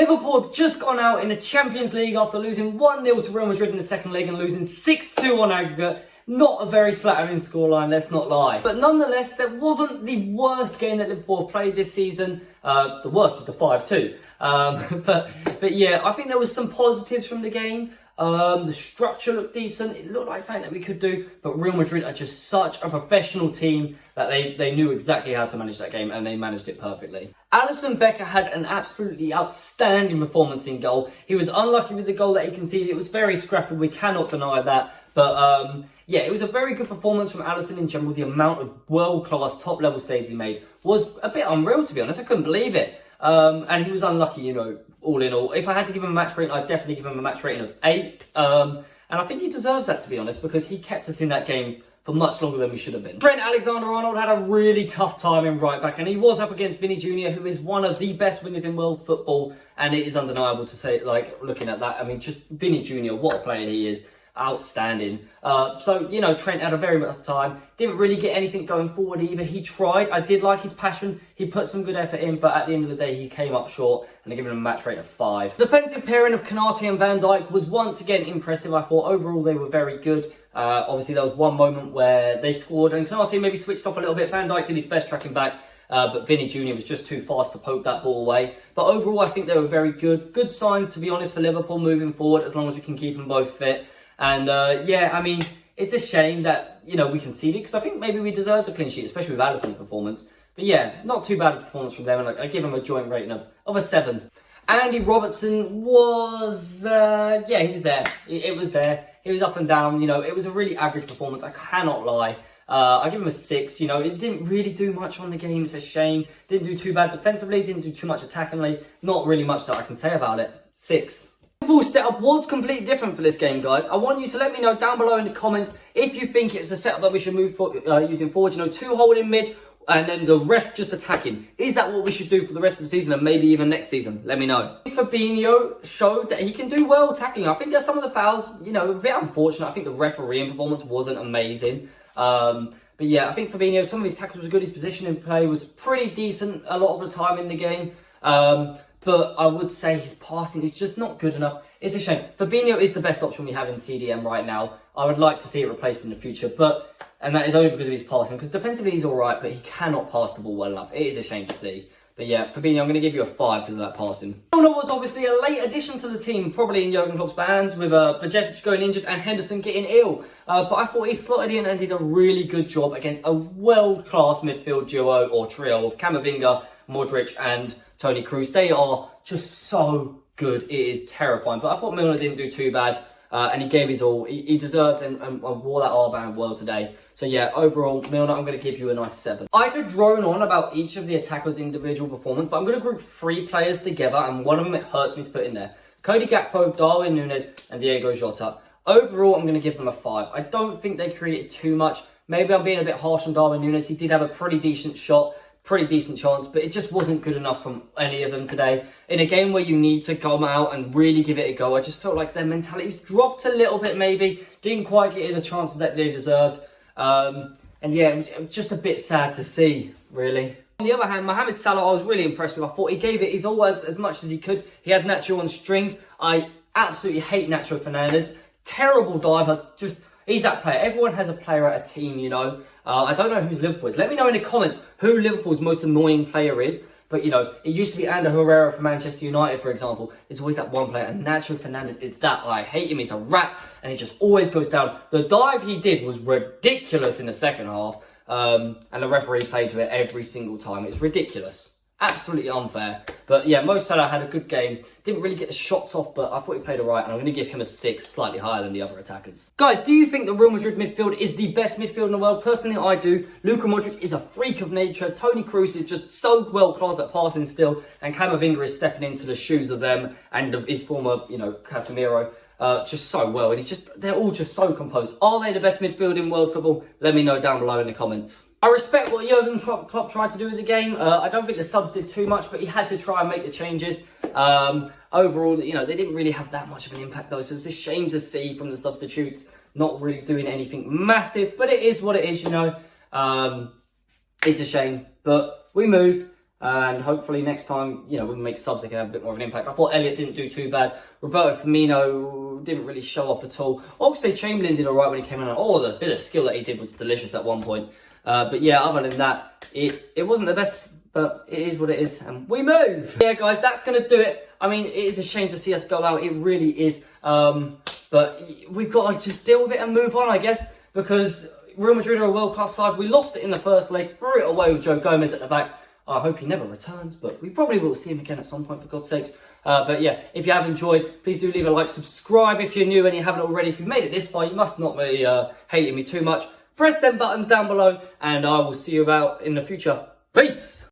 Liverpool have just gone out in the Champions League after losing 1-0 to Real Madrid in the second leg and losing 6-2 on aggregate. Not a very flattering scoreline, let's not lie. But nonetheless, that wasn't the worst game that Liverpool have played this season. The worst was the 5-2. But yeah, I think there was some positives from the game. The structure looked decent. It looked like something that we could do. But Real Madrid are just such a professional team that they knew exactly how to manage that game, and they managed it perfectly. Alisson Becker had an absolutely outstanding performance in goal. He was unlucky with the goal that he conceded. It was very scrappy. We cannot deny that. But yeah, it was a very good performance from Alisson in general. The amount of world-class, top-level saves he made was a bit unreal, to be honest. I couldn't believe it. And he was unlucky, you know, all in all. If I had to give him a match rating, I'd definitely give him a match rating of 8. And I think he deserves that, to be honest, because he kept us in that game for much longer than we should have been. Trent Alexander-Arnold had a really tough time in right back, and he was up against Vinny Jr., who is one of the best wingers in world football, and it is undeniable to say, like, looking at that, I mean, just Vinny Jr., what a player he is. Outstanding. So, you know, Trent had a very tough time. Didn't really get anything going forward either. He tried. I did like his passion. He put some good effort in, but at the end of the day, he came up short, and I give him a match rate of 5. Defensive pairing of Konate and Van Dijk was once again impressive. I thought overall they were very good. Obviously, there was one moment where they scored, and Konate maybe switched off a little bit. Van Dijk did his best tracking back. But Vinny Jr. was just too fast to poke that ball away. But overall, I think they were very good. Good signs, to be honest, for Liverpool moving forward, as long as we can keep them both fit. And yeah, I mean, it's a shame that, you know, we conceded, because I think maybe we deserved a clean sheet, especially with Alisson's performance. But yeah, not too bad a performance from them, and I give him a joint rating of a 7. Andy Robertson was, yeah, he was there. It was there. He was up and down, you know, it was a really average performance, I cannot lie. I give him a 6, you know, it didn't really do much on the game, it's a shame. Didn't do too bad defensively, didn't do too much attackingly, not really much that I can say about it. 6. Liverpool's setup was completely different for this game, guys. I want you to let me know down below in the comments if you think it's a setup that we should move for, using forward. You know, 2 holding mid and then the rest just attacking. Is that what we should do for the rest of the season and maybe even next season? Let me know. Fabinho showed that he can do well tackling. I think there's some of the fouls, you know, a bit unfortunate. I think the refereeing performance wasn't amazing. But yeah, I think Fabinho, some of his tackles were good. His position in play was pretty decent a lot of the time in the game. But I would say his passing is just not good enough. It's a shame. Fabinho is the best option we have in CDM right now. I would like to see it replaced in the future, and that is only because of his passing, because defensively he's alright, but he cannot pass the ball well enough. It is a shame to see. But yeah, Fabinho, I'm going to give you a 5 because of that passing. Milner was obviously a late addition to the team, probably in Jurgen Klopp's plans, with Bajcetic going injured and Henderson getting ill. But I thought he slotted in and did a really good job against a world-class midfield duo or trio of Camavinga, Modric and Toni Kroos. They are just so good. It is terrifying. But I thought Milner didn't do too bad. And he gave his all. He deserved and wore that armband well today. So yeah, overall, Milner, I'm going to give you a nice 7. I could drone on about each of the attackers' individual performance, but I'm going to group 3 players together, and one of them it hurts me to put in there. Cody Gakpo, Darwin Núñez, and Diego Jota. Overall, I'm going to give them a 5. I don't think they created too much. Maybe I'm being a bit harsh on Darwin Núñez. He did have a pretty decent shot. Pretty decent chance, but it just wasn't good enough from any of them today. In a game where you need to come out and really give it a go, I just felt like their mentalities dropped a little bit maybe. Didn't quite get the chances that they deserved. And yeah, just a bit sad to see, really. On the other hand, Mohamed Salah, I was really impressed with. I thought he gave it his all as much as he could. He had Nacho on strings. I absolutely hate Nacho Fernandez. Terrible diver. Just, he's that player. Everyone has a player at a team, you know. I don't know who's Liverpool is. Let me know in the comments who Liverpool's most annoying player is. But, you know, it used to be Ander Herrera for Manchester United, for example. There's always that one player. And Nacho Fernandez is that. I hate him. He's a rat. And he just always goes down. The dive he did was ridiculous in the second half. And the referee played to it every single time. It's ridiculous. Absolutely unfair. But yeah, Mo Salah had a good game. Didn't really get the shots off, but I thought he played alright. And I'm going to give him a 6, slightly higher than the other attackers. Guys, do you think the Real Madrid midfield is the best midfield in the world? Personally, I do. Luka Modric is a freak of nature. Toni Kroos is just so well class at passing still. And Camavinga is stepping into the shoes of them and of his former, you know, Casemiro. It's just so well. And they're all just so composed. Are they the best midfield in world football? Let me know down below in the comments. I respect what Jurgen Klopp tried to do with the game. I don't think the subs did too much, but he had to try and make the changes. Overall, you know, they didn't really have that much of an impact though, so it's a shame to see from the substitutes not really doing anything massive, but it is what it is, you know. It's a shame, but we moved. And hopefully next time, you know, when we make subs, they can have a bit more of an impact. I thought Elliott didn't do too bad. Roberto Firmino didn't really show up at all. Oxlade-Chamberlain did all right when he came in. Oh, the bit of skill that he did was delicious at one point. But yeah, other than that, it wasn't the best, but it is what it is, and we move. Yeah, guys, that's going to do it. I mean, it is a shame to see us go out. It really is. But we've got to just deal with it and move on, I guess, because Real Madrid are a world-class side. We lost it in the first leg, threw it away with Joe Gomez at the back. I hope he never returns, but we probably will see him again at some point, for God's sakes. But yeah, if you have enjoyed, please do leave a like, subscribe if you're new and you haven't already. If you've made it this far, you must not be hating me too much. Press them buttons down below, and I will see you about in the future. Peace!